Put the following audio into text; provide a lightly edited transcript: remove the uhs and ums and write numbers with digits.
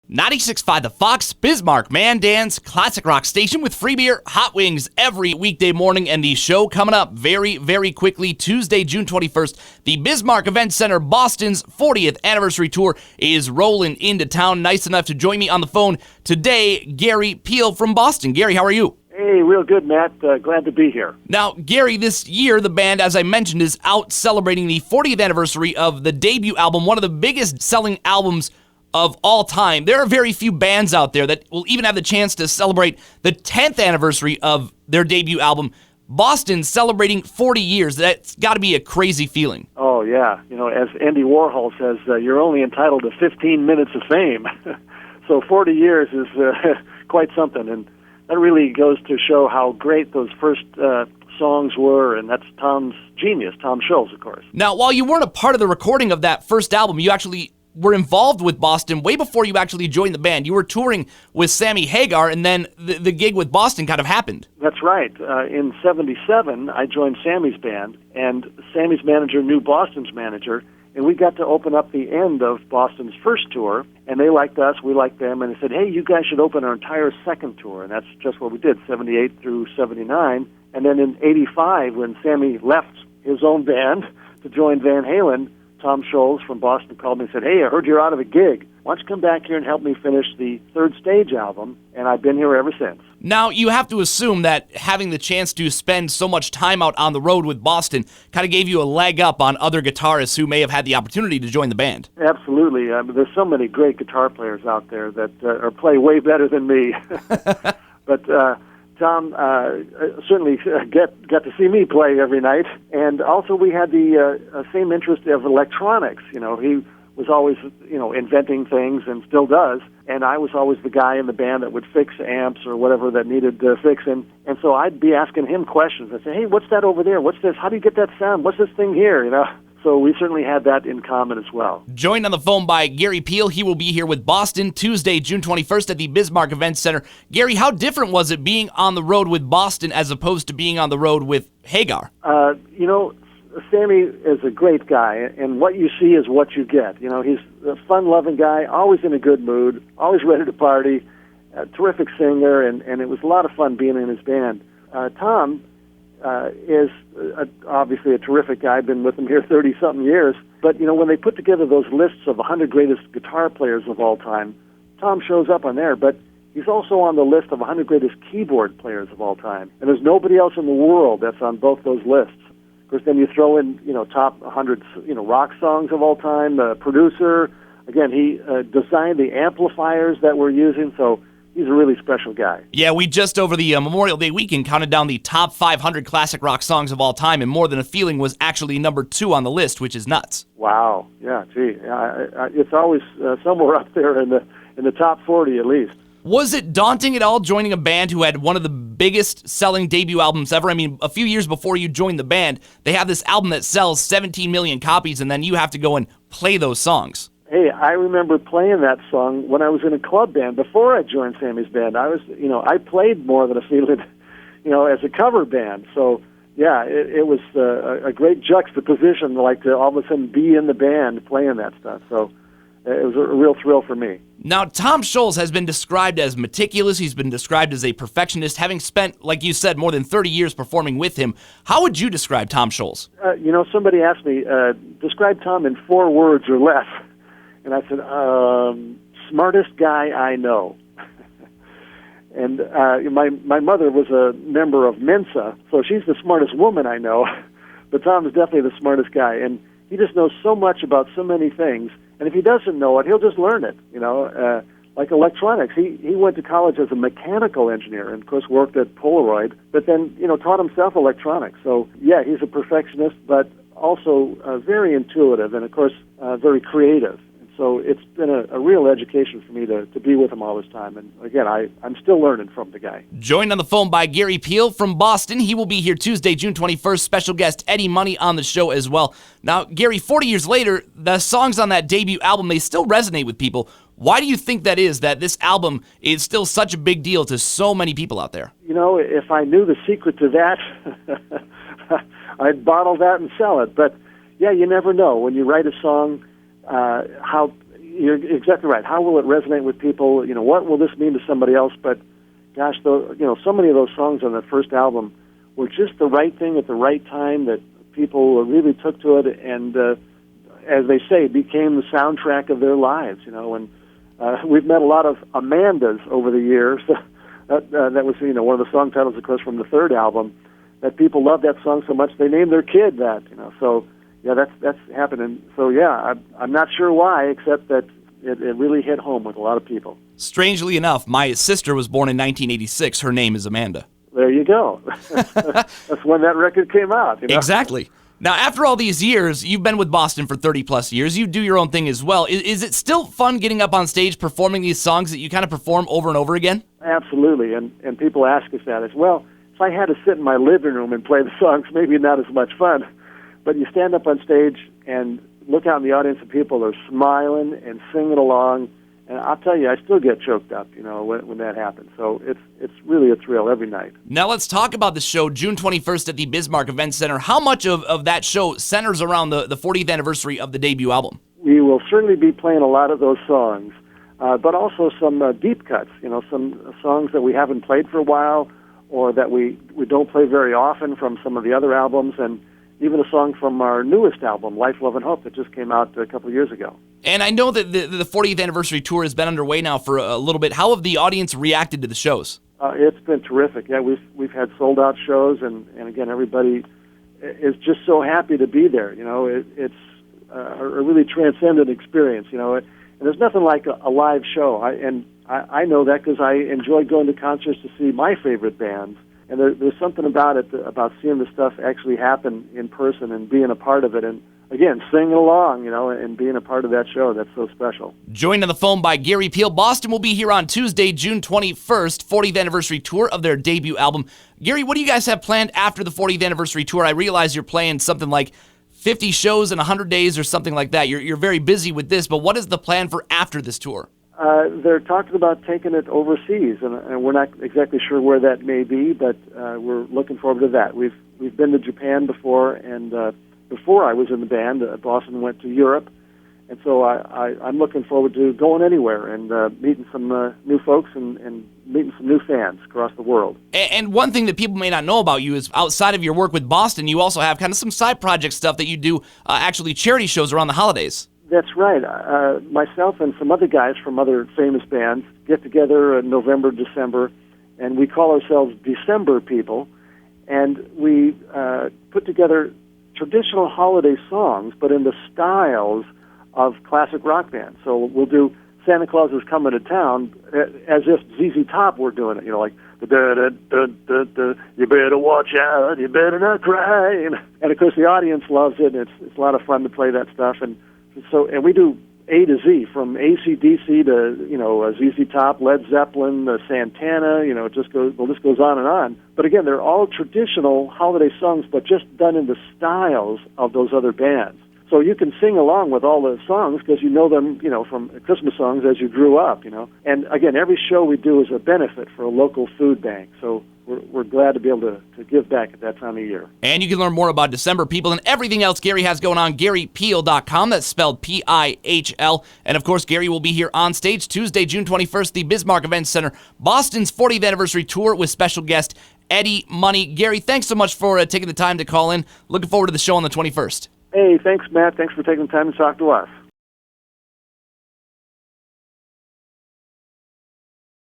96.5 The Fox, Bismarck, Mandan's classic rock station with free beer, hot wings every weekday morning, and the show coming up very, very quickly, Tuesday, June 21st. The Bismarck Event Center, Boston's 40th anniversary tour is rolling into town. Nice enough to join me on the phone today, Gary Pihl from Boston. Gary, how are you? Hey, real good, Matt. Glad to be here. Now, Gary, this year, the band, as I mentioned, is out celebrating the 40th anniversary of the debut album, one of the biggest selling albums of all time. There are very few bands out there that will even have the chance to celebrate the 10th anniversary of their debut album. Boston celebrating 40 years. That's got to be a crazy feeling. Oh, yeah. You know, as Andy Warhol says, you're only entitled to 15 minutes of fame. So 40 years is quite something, and that really goes to show how great those first songs were, and that's Tom's genius, Tom Scholz, of course. Now, while you weren't a part of the recording of that first album, you actually were involved with Boston way before you actually joined the band. You were touring with Sammy Hagar, and then the gig with Boston kind of happened. That's right. In 77, I joined Sammy's band, and Sammy's manager knew Boston's manager, and we got to open up the end of Boston's first tour, and they liked us, we liked them, and they said, hey, you guys should open our entire second tour, and that's just what we did, 78 through 79. And then in 85, when Sammy left his own band to join Van Halen, Tom Scholz from Boston called me and said, hey, I heard you're out of a gig. Why don't you come back here and help me finish the Third Stage album? And I've been here ever since. Now, you have to assume that having the chance to spend so much time out on the road with Boston kind of gave you a leg up on other guitarists who may have had the opportunity to join the band. Absolutely. There's so many great guitar players out there that play way better than me. But Tom certainly got to see me play every night, and also we had the same interest of electronics. You know, he was always, inventing things and still does, and I was always the guy in the band that would fix amps or whatever that needed fixing, and so I'd be asking him questions. I'd say, hey, what's that over there? What's this? How do you get that sound? What's this thing here? So we certainly had that in common as well. Joined on the phone by Gary Pihl. He will be here with Boston Tuesday, June 21st at the Bismarck Event Center. Gary, how different was it being on the road with Boston as opposed to being on the road with Hagar? Sammy is a great guy, and what you see is what you get. He's a fun-loving guy, always in a good mood, always ready to party, a terrific singer, and it was a lot of fun being in his band. Tom is obviously a terrific guy. I've been with him here 30-something years. But, when they put together those lists of 100 greatest guitar players of all time, Tom shows up on there. But he's also on the list of 100 greatest keyboard players of all time. And there's nobody else in the world that's on both those lists. Of course, then you throw in, top 100, rock songs of all time, the producer. Again, he designed the amplifiers that we're using, so he's a really special guy. Yeah, we just over the Memorial Day weekend counted down the top 500 classic rock songs of all time, and More Than a Feeling was actually number 2 on the list, which is nuts. Wow. Yeah, gee. It's always somewhere up there in the top 40 at least. Was it daunting at all joining a band who had one of the biggest selling debut albums ever? I mean, a few years before you joined the band, they have this album that sells 17 million copies, and then you have to go and play those songs. Hey, I remember playing that song when I was in a club band before I joined Sammy's band. I played More Than a Feeling, as a cover band. So, yeah, it was a great juxtaposition, like to all of a sudden be in the band playing that stuff. So it was a real thrill for me. Now, Tom Scholz has been described as meticulous. He's been described as a perfectionist, having spent, like you said, more than 30 years performing with him. How would you describe Tom Scholz? Somebody asked me, describe Tom in 4 words or less. And I said, smartest guy I know. And my mother was a member of Mensa, so she's the smartest woman I know. But Tom is definitely the smartest guy. And he just knows so much about so many things. And if he doesn't know it, he'll just learn it, like electronics. He went to college as a mechanical engineer and, of course, worked at Polaroid, but then, taught himself electronics. So, yeah, he's a perfectionist, but also very intuitive and, of course, very creative. So it's been a real education for me to be with him all this time. And again, I'm still learning from the guy. Joined on the phone by Gary Pihl from Boston. He will be here Tuesday, June 21st. Special guest Eddie Money on the show as well. Now, Gary, 40 years later, the songs on that debut album, they still resonate with people. Why do you think that is, that this album is still such a big deal to so many people out there? If I knew the secret to that, I'd bottle that and sell it. But, yeah, you never know. When you write a song, how You're exactly right. How will it resonate with people? What will this mean to somebody else? But gosh, so many of those songs on that first album were just the right thing at the right time that people really took to it, and as they say, became the soundtrack of their lives. And we've met a lot of Amandas over the years. that was one of the song titles, of course, from the third album. That people loved that song so much they named their kid that. So yeah, that's happening. So yeah, I'm not sure why, except that it really hit home with a lot of people. Strangely enough, my sister was born in 1986. Her name is Amanda. There you go. That's when that record came out. Exactly. Now, after all these years, you've been with Boston for 30-plus years. You do your own thing as well. Is it still fun getting up on stage performing these songs that you kind of perform over and over again? Absolutely, and people ask us that as well. If I had to sit in my living room and play the songs, maybe not as much fun. But you stand up on stage and look out in the audience and people are smiling and singing along. And I'll tell you, I still get choked up, when that happens. So it's really a thrill every night. Now let's talk about the show, June 21st at the Bismarck Event Center. How much of that show centers around the 40th anniversary of the debut album? We will certainly be playing a lot of those songs, but also some deep cuts, some songs that we haven't played for a while or that we don't play very often from some of the other albums, and even a song from our newest album, Life, Love, and Hope, that just came out a couple of years ago. And I know that the 40th anniversary tour has been underway now for a little bit. How have the audience reacted to the shows? It's been terrific. Yeah, we've had sold-out shows, and again, everybody is just so happy to be there. It's a really transcendent experience. And there's nothing like a live show. I know that because I enjoy going to concerts to see my favorite bands. And there's something about it, about seeing the stuff actually happen in person and being a part of it. And again, singing along, and being a part of that show, that's so special. Joined on the phone by Gary Pihl. Boston will be here on Tuesday, June 21st, 40th anniversary tour of their debut album. Gary, what do you guys have planned after the 40th anniversary tour? I realize you're playing something like 50 shows in 100 days or something like that. You're very busy with this, but what is the plan for after this tour? They're talking about taking it overseas, and we're not exactly sure where that may be, but we're looking forward to that. We've been to Japan before, and before I was in the band, Boston went to Europe, and so I'm looking forward to going anywhere and meeting some new folks and meeting some new fans across the world. And one thing that people may not know about you is outside of your work with Boston, you also have kind of some side project stuff that you do, actually charity shows around the holidays. That's right. Myself and some other guys from other famous bands get together in November, December, and we call ourselves December People, and we put together traditional holiday songs, but in the styles of classic rock bands. So we'll do Santa Claus is Coming to Town as if ZZ Top were doing it, like the da-da-da-da-da, you better watch out, you better not cry. And of course the audience loves it, and it's a lot of fun to play that stuff. And we do A to Z, from AC/DC to ZZ Top, Led Zeppelin, Santana. The list goes on and on. But again, they're all traditional holiday songs, but just done in the styles of those other bands. So you can sing along with all the songs because you know them, from Christmas songs as you grew up. And again, every show we do is a benefit for a local food bank. So we're glad to be able to give back at that time of year. And you can learn more about December People and everything else Gary has going on, GaryPihl.com. That's spelled P-I-H-L. And, of course, Gary will be here on stage Tuesday, June 21st, the Bismarck Event Center, Boston's 40th anniversary tour with special guest Eddie Money. Gary, thanks so much for taking the time to call in. Looking forward to the show on the 21st. Hey, thanks, Matt. Thanks for taking the time to talk to us.